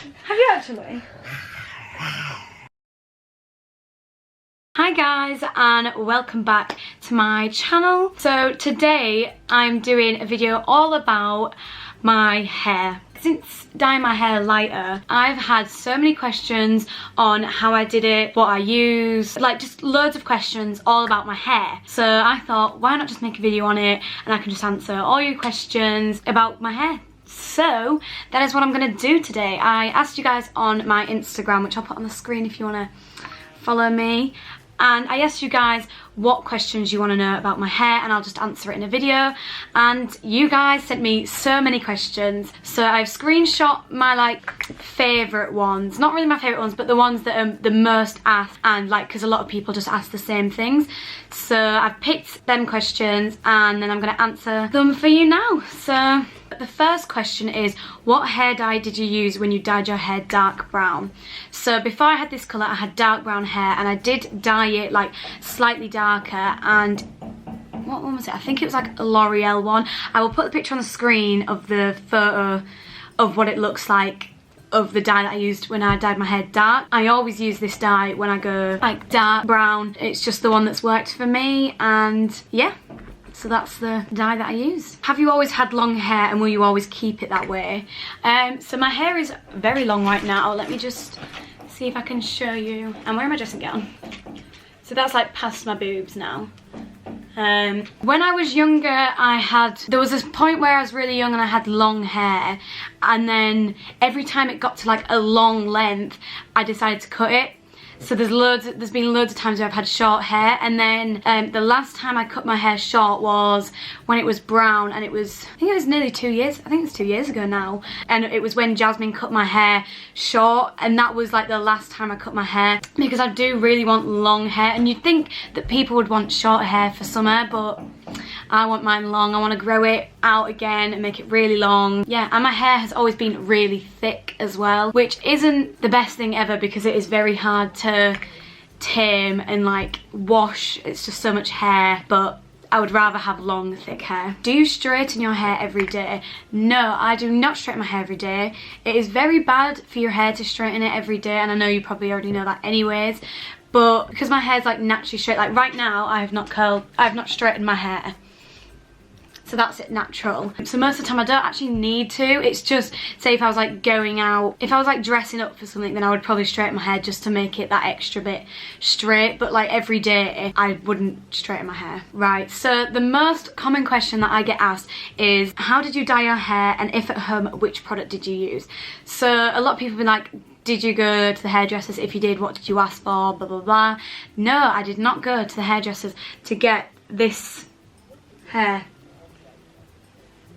Have you actually? Hi guys, and welcome back to my channel. So today I'm doing a video all about my hair. Since dyeing my hair lighter, I've had so many questions on how I did it, what I use, like just loads of questions all about my hair. So I thought, why not just make a video on it and I can just answer all your questions about my hair. So that is what I'm gonna do today. I asked you guys on my Instagram, which I'll put on the screen if you wanna follow me. And I asked you guys what questions you want to know about my hair, and I'll just answer it in a video. And you guys sent me so many questions, so I've screenshot my like favourite ones. Not really my favourite ones, but the ones that are the most asked, and like because a lot of people just ask the same things. So I've picked them questions and then I'm going to answer them for you now. So the first question is, what hair dye did you use when you dyed your hair dark brown? So before I had this colour, I had dark brown hair, and I did dye it like slightly darker. And what one was it? I think it was like a L'Oreal one. I will put the picture on the screen of the photo of what it looks like of the dye that I used when I dyed my hair dark. I always use this dye when I go like dark brown. It's just the one that's worked for me, and yeah. So that's the dye that I use. Have you always had long hair, and will you always keep it that way? So my hair is very long right now. Let me just see if I can show you. I'm wearing my dressing gown. So that's like past my boobs now. When I was younger, there was this point where I was really young and I had long hair, and then every time it got to like a long length, I decided to cut it. So there's been loads of times where I've had short hair, and then the last time I cut my hair short was when it was brown, and I think it was nearly 2 years, I think it's 2 years ago now, and it was when Jasmine cut my hair short, and that was like the last time I cut my hair, because I do really want long hair. And you'd think that people would want short hair for summer, but I want mine long. I want to grow it out again and make it really long. Yeah, and my hair has always been really thick as well, which isn't the best thing ever because it is very hard to tame and like wash. It's just so much hair, but I would rather have long, thick hair. Do you straighten your hair every day? No, I do not straighten my hair every day. It is very bad for your hair to straighten it every day, and I know you probably already know that anyways. But because my hair's like naturally straight, like right now I have not straightened my hair. So that's it, natural. So most of the time I don't actually need to. It's just, say if I was like going out, if I was like dressing up for something, then I would probably straighten my hair just to make it that extra bit straight. But like every day, I wouldn't straighten my hair. Right, so the most common question that I get asked is, how did you dye your hair, and if at home, which product did you use? So a lot of people have been like, did you go to the hairdressers? If you did, what did you ask for? Blah, blah, blah. No, I did not go to the hairdressers to get this hair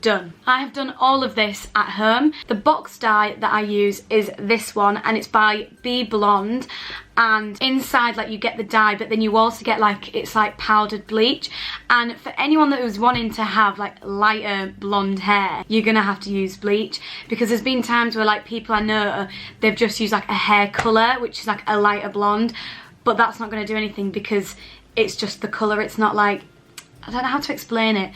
done. I have done all of this at home. The box dye that I use is this one, and it's by Be Blonde, and inside like you get the dye, but then you also get like, it's like powdered bleach. And for anyone that was wanting to have like lighter blonde hair, you're gonna have to use bleach, because there's been times where like people I know, they've just used like a hair colour, which is like a lighter blonde, but that's not gonna do anything because it's just the colour. It's not like, I don't know how to explain it.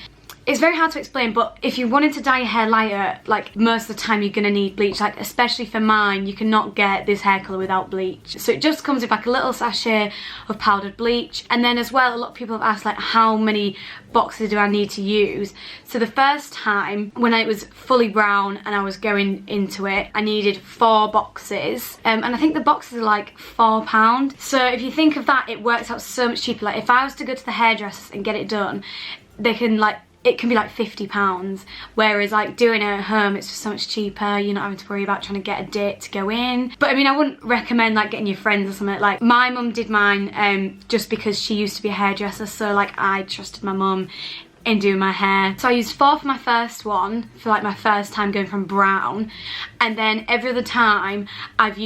It's very hard to explain, but if you wanted to dye your hair lighter, like most of the time you're gonna need bleach. Like especially for mine, you cannot get this hair colour without bleach. So it just comes with like a little sachet of powdered bleach. And then as well, a lot of people have asked like, how many boxes do I need to use? So the first time when it was fully brown and I was going into it, I needed 4 boxes. And I think the boxes are like £4. So if you think of that, it works out so much cheaper. Like if I was to go to the hairdressers and get it done, they can like, it can be like £50, whereas like doing it at home, it's just so much cheaper. You're not having to worry about trying to get a date to go in. But I mean, I wouldn't recommend like getting your friends or something. Like my mum did mine just because she used to be a hairdresser, so like I trusted my mum in doing my hair. So I used 4 for my first one, for like my first time going from brown, and then every other time I've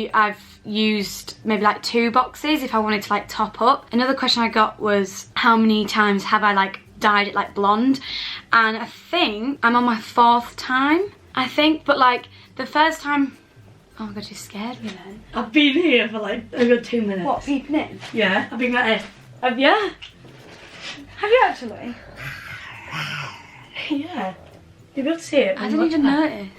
used maybe like 2 boxes if I wanted to like top up. Another question I got was, how many times have I like dyed it like blonde? And I think I'm on my 4th time, I think. But like the first time, oh my god, you scared me then. I've been here for like a good 2 minutes. What, peeping in? Yeah, I've been like, have you? Have you actually? Yeah. You'll be able to see it. I didn't even notice.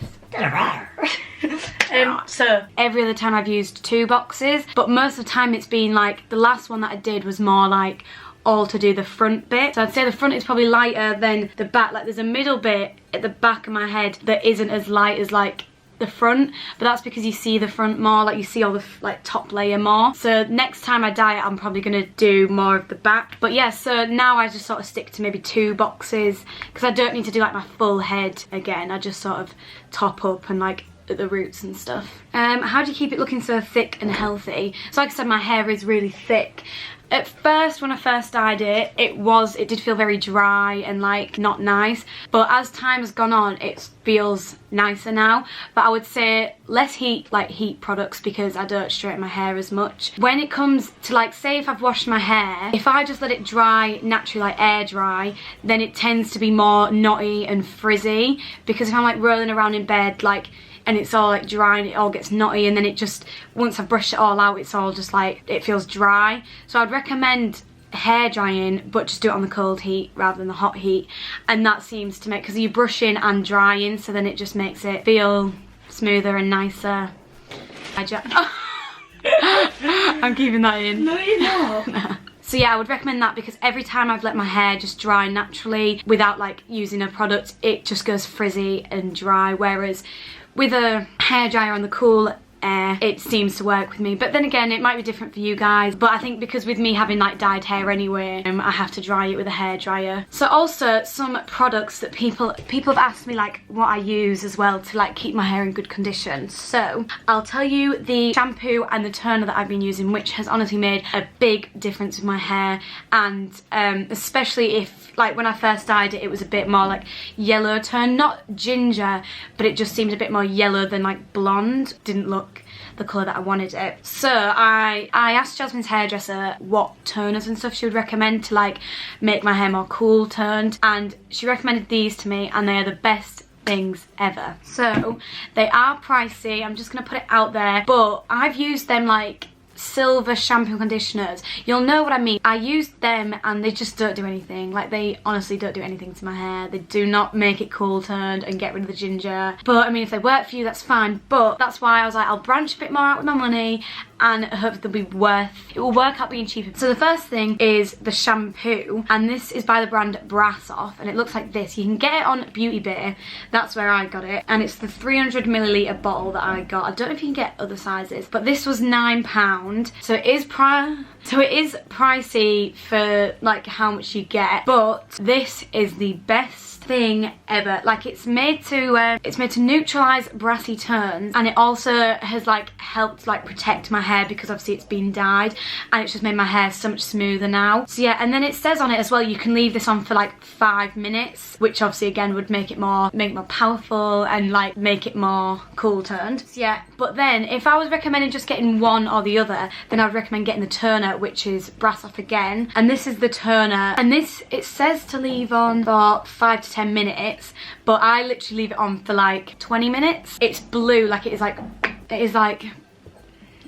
So every other time I've used 2 boxes, but most of the time it's been like, the last one that I did was more like all to do the front bit. So I'd say the front is probably lighter than the back. Like there's a middle bit at the back of my head that isn't as light as like the front, but that's because you see the front more, like you see all the like top layer more. So next time I dye it, I'm probably gonna do more of the back. But yeah, so now I just sort of stick to maybe 2 boxes because I don't need to do like my full head again. I just sort of top up and like at the roots and stuff. How do you keep it looking so thick and healthy? So like I said, my hair is really thick. At first, when I first dyed it, it did feel very dry and like not nice, but as time has gone on, it feels nicer now. But I would say less heat, like heat products, because I don't straighten my hair as much. When it comes to like, say if I've washed my hair, if I just let it dry naturally, like air dry, then it tends to be more knotty and frizzy, because if I'm like rolling around in bed like and it's all like dry and it all gets knotty, and then it just, once I've brushed it all out, it's all just like, it feels dry. So I'd recommend hair drying, but just do it on the cold heat rather than the hot heat, and that seems to make, because you're brushing and drying, so then it just makes it feel smoother and nicer. I'm keeping that in. no, you're not. So yeah, I would recommend that, because every time I've let my hair just dry naturally without like using a product, it just goes frizzy and dry, whereas with a hairdryer on the cool air, it seems to work with me. But then again, it might be different for you guys, but I think because with me having like dyed hair anyway, I have to dry it with a hairdryer. So also some products that people have asked me like what I use as well to like keep my hair in good condition. So I'll tell you the shampoo and the toner that I've been using, which has honestly made a big difference with my hair, and especially if like when I first dyed it, it was a bit more like yellow tone, not ginger, but it just seemed a bit more yellow than like blonde. Didn't look the colour that I wanted it. So I asked Jasmine's hairdresser what toners and stuff she would recommend to like make my hair more cool toned, and she recommended these to me, and they are the best things ever. So they are pricey, I'm just gonna put it out there, but I've used them like silver shampoo conditioners. You'll know what I mean. I used them and they just don't do anything. Like they honestly don't do anything to my hair. They do not make it cool toned and get rid of the ginger. But I mean, if they work for you, that's fine. But that's why I was like, I'll branch a bit more out with my money and hope they'll be it will work out being cheaper. So the first thing is the shampoo, and this is by the brand Brass Off, and it looks like this. You can get it on Beauty Bay, that's where I got it, and it's the 300ml bottle that I got. I don't know if you can get other sizes, but this was £9, so it is pricey for like how much you get, but this is the best thing ever. Like it's made to neutralize brassy turns, and it also has like helped like protect my hair because obviously it's been dyed, and it's just made my hair so much smoother now. So yeah, and then it says on it as well you can leave this on for like 5 minutes, which obviously again would make it more powerful and like make it more cool toned. So yeah, but then if I was recommending just getting one or the other, then I'd recommend getting the toner, which is Brass Off again, and this is the toner, and this, it says to leave on for 5 to 10 minutes, but I literally leave it on for like 20 minutes. It's blue, like it is like,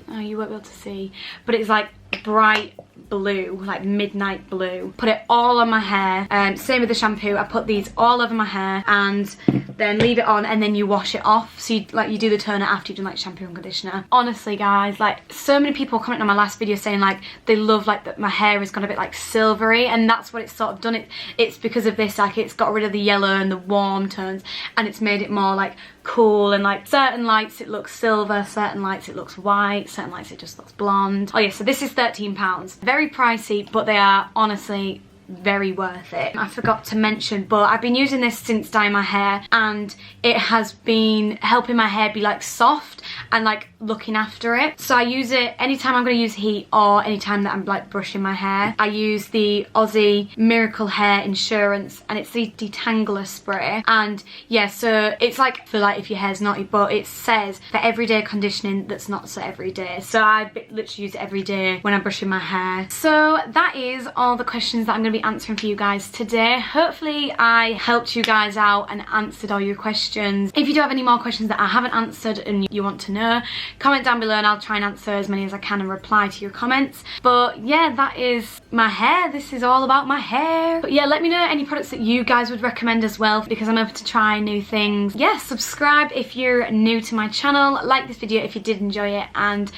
oh, you won't be able to see, but it's like bright blue, like midnight blue. Put it all on my hair, same with the shampoo. I put these all over my hair and then leave it on, and then you wash it off. So you do the toner after you've done like shampoo and conditioner. Honestly guys, like so many people comment on my last video saying like they love like that my hair has gone a bit like silvery, and that's what it's sort of done. It's because of this, like it's got rid of the yellow and the warm tones, and it's made it more like cool, and like certain lights it looks silver, certain lights it looks white, certain lights it just looks blonde. Oh yeah, so this is £13. Very pricey, but they are honestly very worth it. I forgot to mention, but I've been using this since dyeing my hair, and it has been helping my hair be like soft and like looking after it. So I use it anytime I'm going to use heat or anytime that I'm like brushing my hair. I use the Aussie Miracle Hair Insurance, and it's the detangler spray, and yeah, so it's like for like if your hair's knotty, but it says for everyday conditioning that's not so everyday. So I literally use it every day when I'm brushing my hair. So that is all the questions that I'm going to be answering for you guys today. Hopefully I helped you guys out and answered all your questions. If you do have any more questions that I haven't answered and you want to know. Comment down below and I'll try and answer as many as I can and reply to your comments. But yeah, that is my hair. This is all about my hair. But yeah, let me know any products that you guys would recommend as well, because I'm open to try new things. Yeah, subscribe if you're new to my channel, like this video if you did enjoy it, and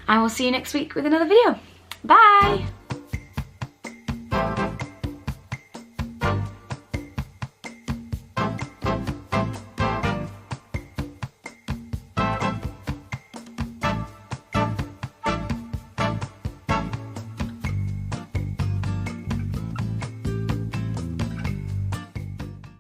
I will see you next week with another video. Bye!